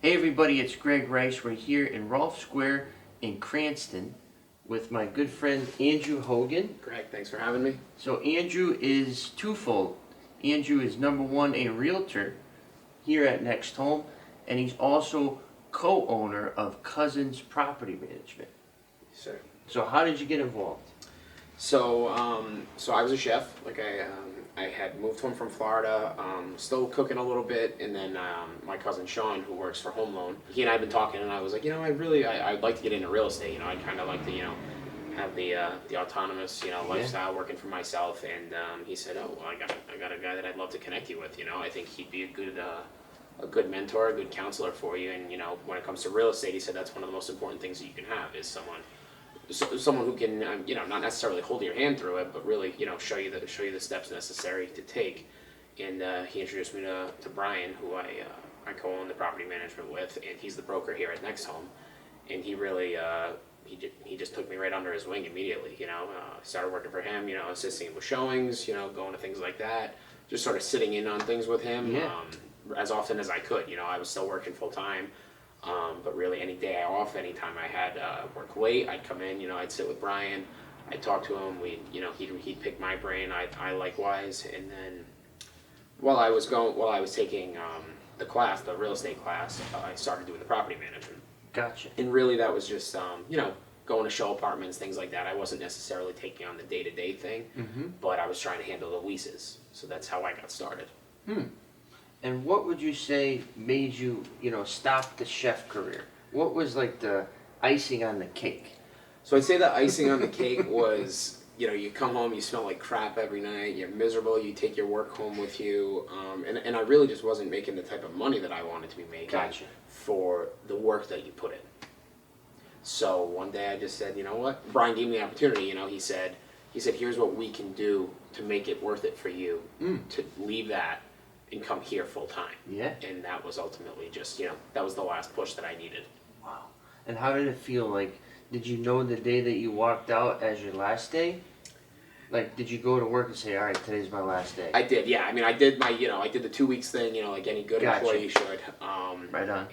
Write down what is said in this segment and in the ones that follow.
Hey everybody, it's Greg Rice. We're here in Rolfe Square in Cranston with my good friend Andrew Hogan. Greg, thanks for having me. So Andrew is twofold. Andrew is number one, a realtor here at NextHome, and he's also co-owner of Cousins Property Management. Yes, sir. So how did you get involved? So I was a chef. I had moved home from Florida, still cooking a little bit, and then my cousin Sean, who works for Home Loan, he and I had been talking, and I was like, I'd like to get into real estate. I'd kind of like to, have the autonomous, lifestyle, working for myself. And he said, oh, well, I got a guy that I'd love to connect you with. I think he'd be a good mentor, a good counselor for you. And when it comes to real estate, he said that's one of the most important things that you can have is someone who can, not necessarily hold your hand through it, but really, show you the steps necessary to take. And he introduced me to Brian, who I co-own the property management with, and he's the broker here at NextHome. And he really, he just took me right under his wing immediately. Started working for him, assisting with showings, going to things like that, just sort of sitting in on things with him, as often as I could. I was still working full time. But really, any day off, anytime I had work late, I'd come in. I'd sit with Brian, I'd talk to him. He'd pick my brain. I likewise. And then while I was taking the real estate class, I started doing the property management. Gotcha. And really, that was just going to show apartments, things like that. I wasn't necessarily taking on the day-to-day thing, but I was trying to handle the leases. So that's how I got started. And what would you say made you, stop the chef career? What was like the icing on the cake? So I'd say the icing on the cake was, you come home, you smell like crap every night, you're miserable, you take your work home with you, and I really just wasn't making the type of money that I wanted to be making for the work that you put in. So one day I just said, you know what? Brian gave me the opportunity. He said, here's what we can do to make it worth it for you to leave that and come here full time. Yeah. And that was ultimately just, that was the last push that I needed. Wow. And how did it feel? Like, did you know the day that you walked out as your last day? Like, did you go to work and say, all right, today's my last day? I did, yeah. I did I did the 2 weeks thing, like any good employee should. Right on.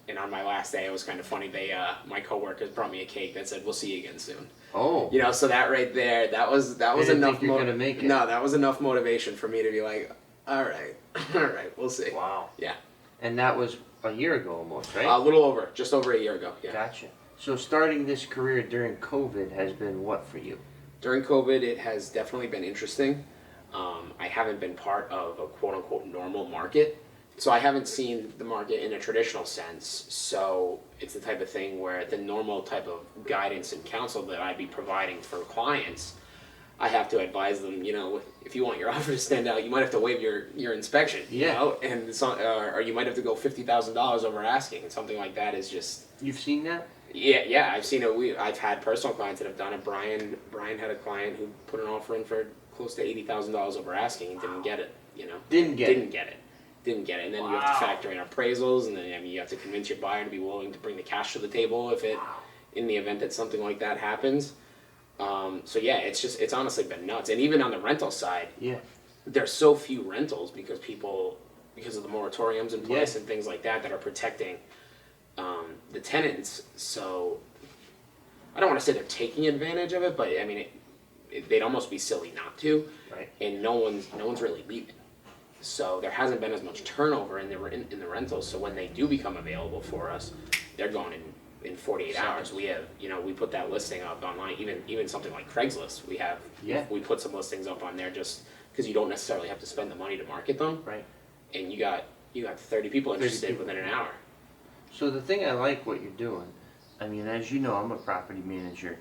And on my last day, it was kind of funny. My coworkers brought me a cake that said, "We'll see you again soon." Oh. So that right there, that was enough. Think you're gonna make it. No, that was enough motivation for me to be like, all right, we'll see. Wow. Yeah. And that was a year ago almost, right? A little over, just over a year ago. Yeah. Gotcha. So starting this career during COVID has been what for you? During COVID, it has definitely been interesting. I haven't been part of a quote-unquote normal market. So I haven't seen the market in a traditional sense. So it's the type of thing where the normal type of guidance and counsel that I'd be providing for clients, I have to advise them, if you want your offer to stand out, you might have to waive your inspection, and or you might have to go $50,000 over asking, and something like that is just... You've seen that? Yeah, I've seen it. I've had personal clients that have done it. Brian had a client who put an offer in for close to $80,000 over asking and didn't get it, Didn't get it. And then you have to factor in appraisals, and then you have to convince your buyer to be willing to bring the cash to the table in the event that something like that happens. So yeah, it's honestly been nuts. And even on the rental side, there's so few rentals because of the moratoriums in place and things like that are protecting the tenants. So I don't want to say they're taking advantage of it, but they'd almost be silly not to. Right. And no one's really leaving. So there hasn't been as much turnover in the rentals. So when they do become available for us, they're going in 48 hours. We have, we put that listing up online, even something like Craigslist. We put some listings up on there just because you don't necessarily have to spend the money to market them. Right. And you got 30 people interested within an hour. So the thing I like what you're doing, as you know, I'm a property manager.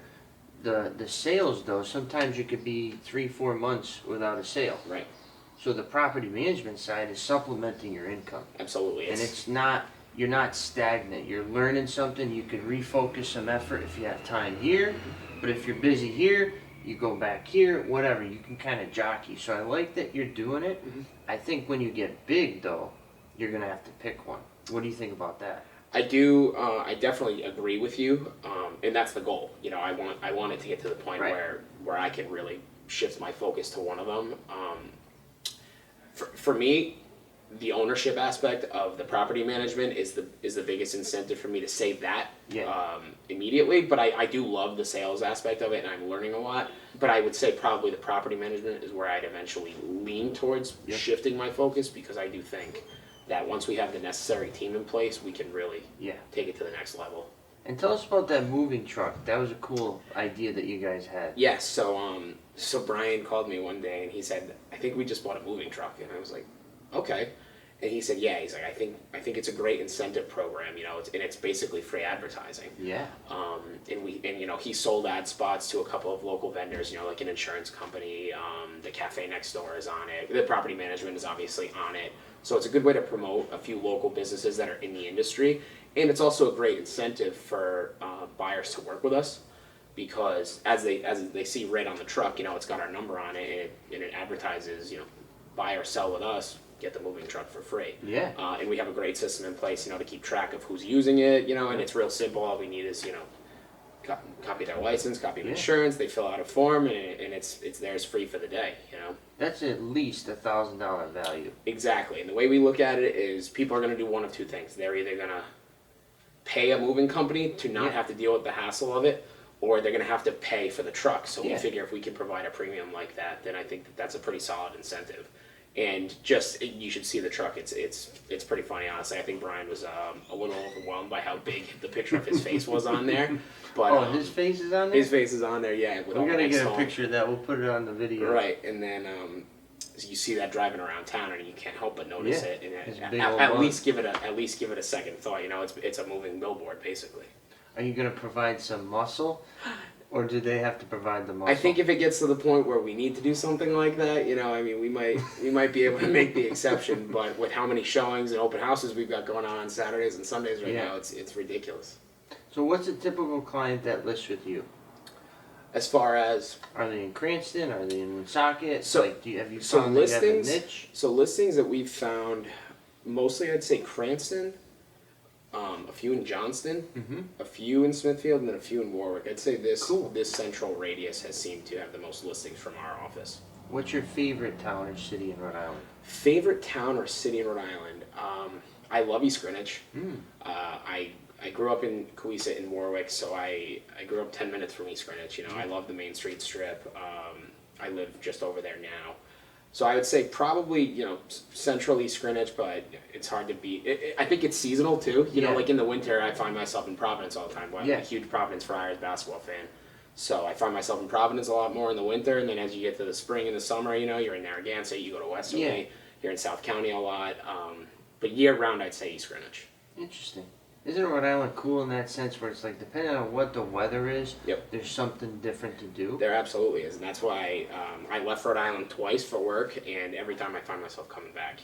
The sales though, sometimes you could be 3-4 months without a sale. Right. So the property management side is supplementing your income. Absolutely. And you're not stagnant. You're learning something. You could refocus some effort if you have time here, but if you're busy here, you go back here, whatever. You can kind of jockey. So I like that you're doing it. I think when you get big though, you're going to have to pick one. What do you think about that? I do. I definitely agree with you, and that's the goal. I want it to get to the point where I can really shift my focus to one of them. For me, the ownership aspect of the property management is the biggest incentive for me to save that immediately. But I do love the sales aspect of it, and I'm learning a lot. But I would say probably the property management is where I'd eventually lean towards shifting my focus, because I do think that once we have the necessary team in place, we can really take it to the next level. And tell us about that moving truck. That was a cool idea that you guys had. Yes, so Brian called me one day and he said, "I think we just bought a moving truck," and I was like, "Okay." And he said, "Yeah." He's like, I think it's a great incentive program. It's basically free advertising. Yeah. And he sold ad spots to a couple of local vendors. Like an insurance company. The cafe next door is on it. The property management is obviously on it. So it's a good way to promote a few local businesses that are in the industry, and it's also a great incentive for buyers to work with us, because as they see red on the truck, it's got our number on it, and it advertises, buy or sell with us, get the moving truck for free. Yeah. And we have a great system in place, to keep track of who's using it, and it's real simple. All we need is, copy their license, copy of insurance. They fill out a form, and it's theirs free for the day. That's at least $1,000 value. Exactly. And the way we look at it is, people are going to do one of two things. They're either going to pay a moving company to not have to deal with the hassle of it, or they're going to have to pay for the truck. So we figure if we can provide a premium like that, then I think that's a pretty solid incentive. And you should see the truck. It's pretty funny, honestly. I think Brian was a little overwhelmed by how big the picture of his face was on there. But his face is on there? His face is on there, yeah. We're going to get a picture of that. We'll put it on the video. Right, and then you see that driving around town, and you can't help but notice it. And at least give it a second thought. It's a moving billboard, basically. Are you going to provide some muscle? Or do they have to provide the muscle? I think if it gets to the point where we need to do something like that, we might be able to make the exception. But with how many showings and open houses we've got going on Saturdays and Sundays right now, it's ridiculous. So what's a typical client that lists with you? As far as, are they in Cranston? Are they in Woonsocket? So have you found that you have a niche? So listings that we've found, mostly I'd say Cranston. A few in Johnston, a few in Smithfield, and then a few in Warwick. I'd say this central radius has seemed to have the most listings from our office. What's your favorite town or city in Rhode Island? Favorite town or city in Rhode Island? I love East Greenwich. I grew up in Cohasset in Warwick, so I grew up 10 minutes from East Greenwich. I love the Main Street Strip. I live just over there now. So I would say probably, central East Greenwich, but it's hard to beat. I think it's seasonal too. Like in the winter, I find myself in Providence all the time. I'm a huge Providence Friars basketball fan. So I find myself in Providence a lot more in the winter, and then as you get to the spring and the summer, you're in Narragansett, you go to Westerly, you're in South County a lot. But year round, I'd say East Greenwich. Interesting. Isn't Rhode Island cool in that sense where it's like, depending on what the weather is, there's something different to do? There absolutely is, and that's why I left Rhode Island twice for work, and every time I find myself coming back,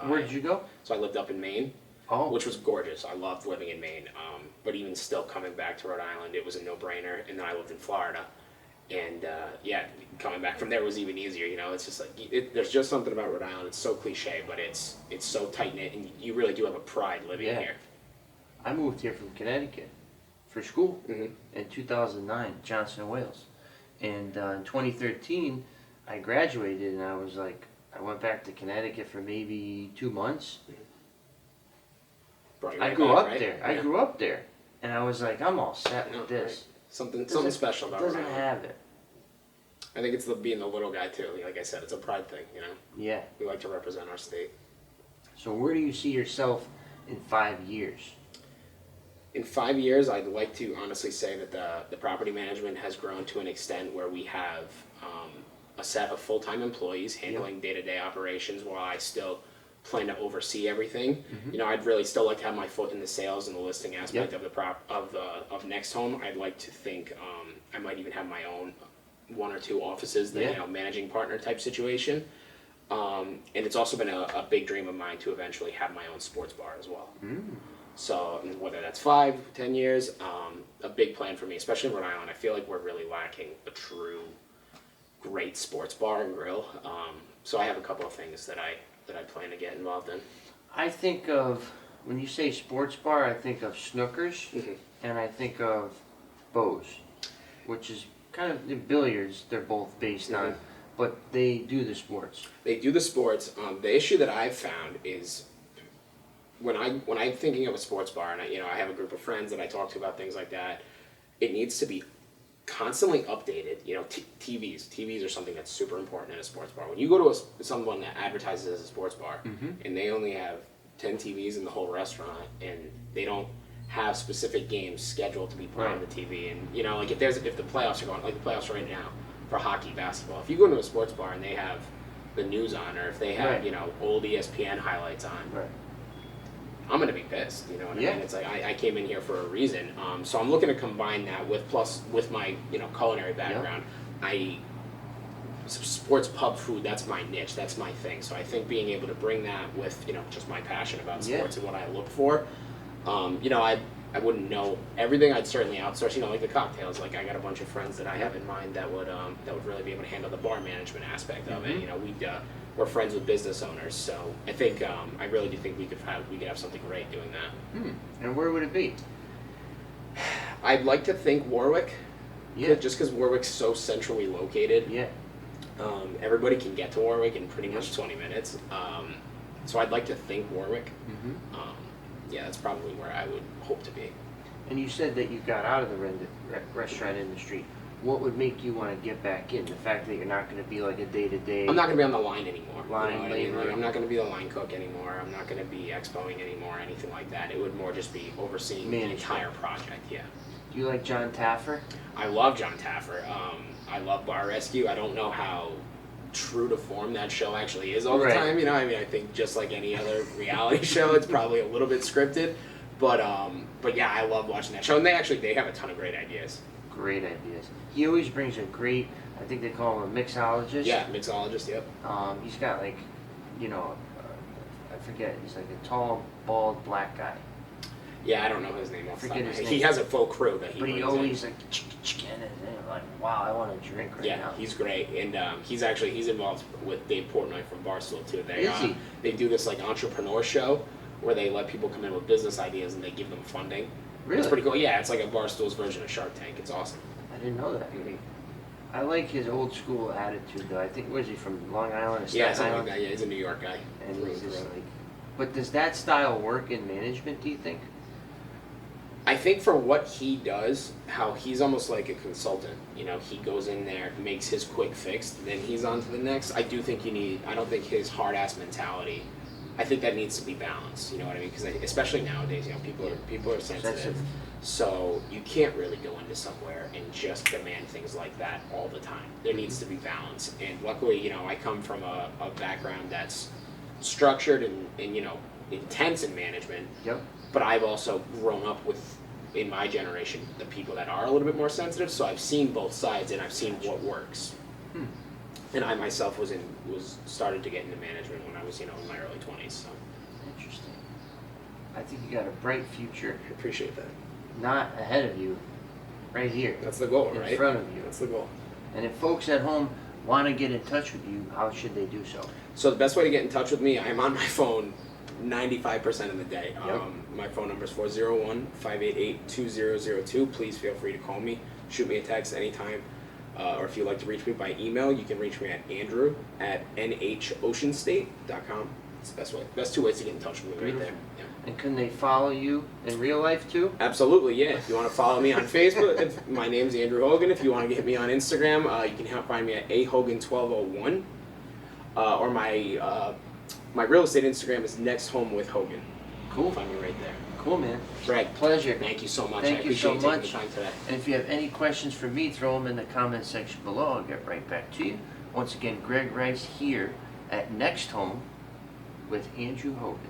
Where did you go? So I lived up in Maine, which was gorgeous. I loved living in Maine, but even still coming back to Rhode Island, it was a no-brainer, and then I lived in Florida. And coming back from there was even easier. It's just like there's just something about Rhode Island. It's so cliche, but it's so tight-knit, and you really do have a pride living here. I moved here from Connecticut for school in 2009, Johnson, Wales. And in 2013, I graduated, and I went back to Connecticut for maybe 2 months. I grew up there. I grew up there. And I was like, I'm all set with this. Something special about Rhode Island. It doesn't have it. I think it's being the little guy, too. Like I said, it's a pride thing, Yeah. We like to represent our state. So where do you see yourself in 5 years? In 5 years, I'd like to honestly say that the property management has grown to an extent where we have a set of full-time employees handling day-to-day operations while I still plan to oversee everything. I'd really still like to have my foot in the sales and the listing aspect of of NextHome. I'd like to think I might even have my own 1 or 2 offices, managing partner type situation. And it's also been a big dream of mine to eventually have my own sports bar as well. So whether that's 5, 10 years, a big plan for me, especially in Rhode Island. I feel like we're really lacking a true great sports bar and grill. So I have a couple of things that I plan to get involved in. I think of, when you say sports bar, I think of Snookers, and I think of Bows, which is kind of the billiards. They're both based on but they do the sports. They do the sports. The issue that I've found is when I'm thinking of a sports bar, and I have a group of friends that I talk to about things like that. It needs to be constantly updated. TVs are something that's super important in a sports bar. When you go to someone that advertises as a sports bar, and they only have 10 TVs in the whole restaurant, and they don't have specific games scheduled to be put on the TV, and like if the playoffs are going, like the playoffs right now for hockey, basketball, if you go into a sports bar and they have the news on, or if they have old ESPN highlights on, I'm gonna be pissed. You know what I mean? It's like I came in here for a reason. So I'm looking to combine that with my culinary background. Sports pub food, that's my niche, that's my thing. So I think being able to bring that with just my passion about sports and what I look for. I wouldn't know everything. I'd certainly outsource. Like the cocktails. Like I got a bunch of friends that I have in mind that would really be able to handle the bar management aspect of it. We're friends with business owners, so I think I really do think we could have something great doing that. And where would it be? I'd like to think Warwick. Yeah. Just because Warwick's so centrally located. Yeah. Everybody can get to Warwick in pretty much 20 minutes. So I'd like to think Warwick. That's probably where I would hope to be. And you said that you got out of the restaurant industry. What would make you want to get back in? The fact that you're not going to be like a day-to-day... I'm not going to be on the line anymore. Line labor. I'm not going to be the line cook anymore. I'm not going to be expoing anymore, anything like that. It would more just be overseeing the entire project, Do you like John Taffer? I love John Taffer. I love Bar Rescue. I don't know how true to form that show actually is all the time. I think just like any other reality show, it's probably a little bit scripted. But yeah, I love watching that show. And they have a ton of great ideas. Great ideas. He always brings a great, I think they call him a mixologist. Yeah, mixologist, yep. He's got like, I forget, he's like a tall, bald, black guy. Yeah, I don't know his name. He has a full crew that he always like chicken, and like, wow, I want a drink right now. Yeah, he's great, and he's involved with Dave Portnoy from Barstool too. They do this like entrepreneur show where they let people come in with business ideas and they give them funding. Really? It's pretty cool. Yeah, it's like a Barstool's version of Shark Tank. It's awesome. I didn't know that. I like his old school attitude though. I think, where's he from? Long Island or Staten something Island? like that. Yeah, he's a New York guy. And he's just like, but does that style work in management, do you think? I think for what he does, how he's almost like a consultant. He goes in there, makes his quick fix, then he's on to the next. I don't think his hard ass mentality, I think that needs to be balanced. You know what I mean? Because especially nowadays, people are sensitive. So you can't really go into somewhere and just demand things like that all the time. There needs to be balance. And luckily, I come from a background that's structured and intense in management. Yep. But I've also grown up with, in my generation, the people that are a little bit more sensitive. So I've seen both sides and I've seen what works. And I myself was started to get into management when I was in my early 20s. So interesting. I think you got a bright future. I appreciate that. Not ahead of you, right here. That's the goal, right? In front of you. That's the goal. And if folks at home want to get in touch with you, how should they do so? So the best way to get in touch with me, I'm on my phone 95% of the day. Yep. My phone number is 401-588-2002. Please feel free to call me, shoot me a text anytime. Or if you'd like to reach me by email, you can reach me at andrew@nhoceanstate.com. It's the best way. Best two ways to get in touch with me. Beautiful. Right there. Yeah. And can they follow you in real life too? Absolutely, yeah. If you want to follow me on Facebook, my name's Andrew Hogan. If you want to get me on Instagram, you can find me at ahogan1201. Or my real estate Instagram is NextHome with Hogan. Cool. Find me right there. Cool, man. Greg, pleasure. Thank you so much. Thank you so much. I appreciate taking the time today. And if you have any questions for me, throw them in the comment section below. I'll get right back to you. Once again, Greg Rice here at NextHome with Andrew Hogan.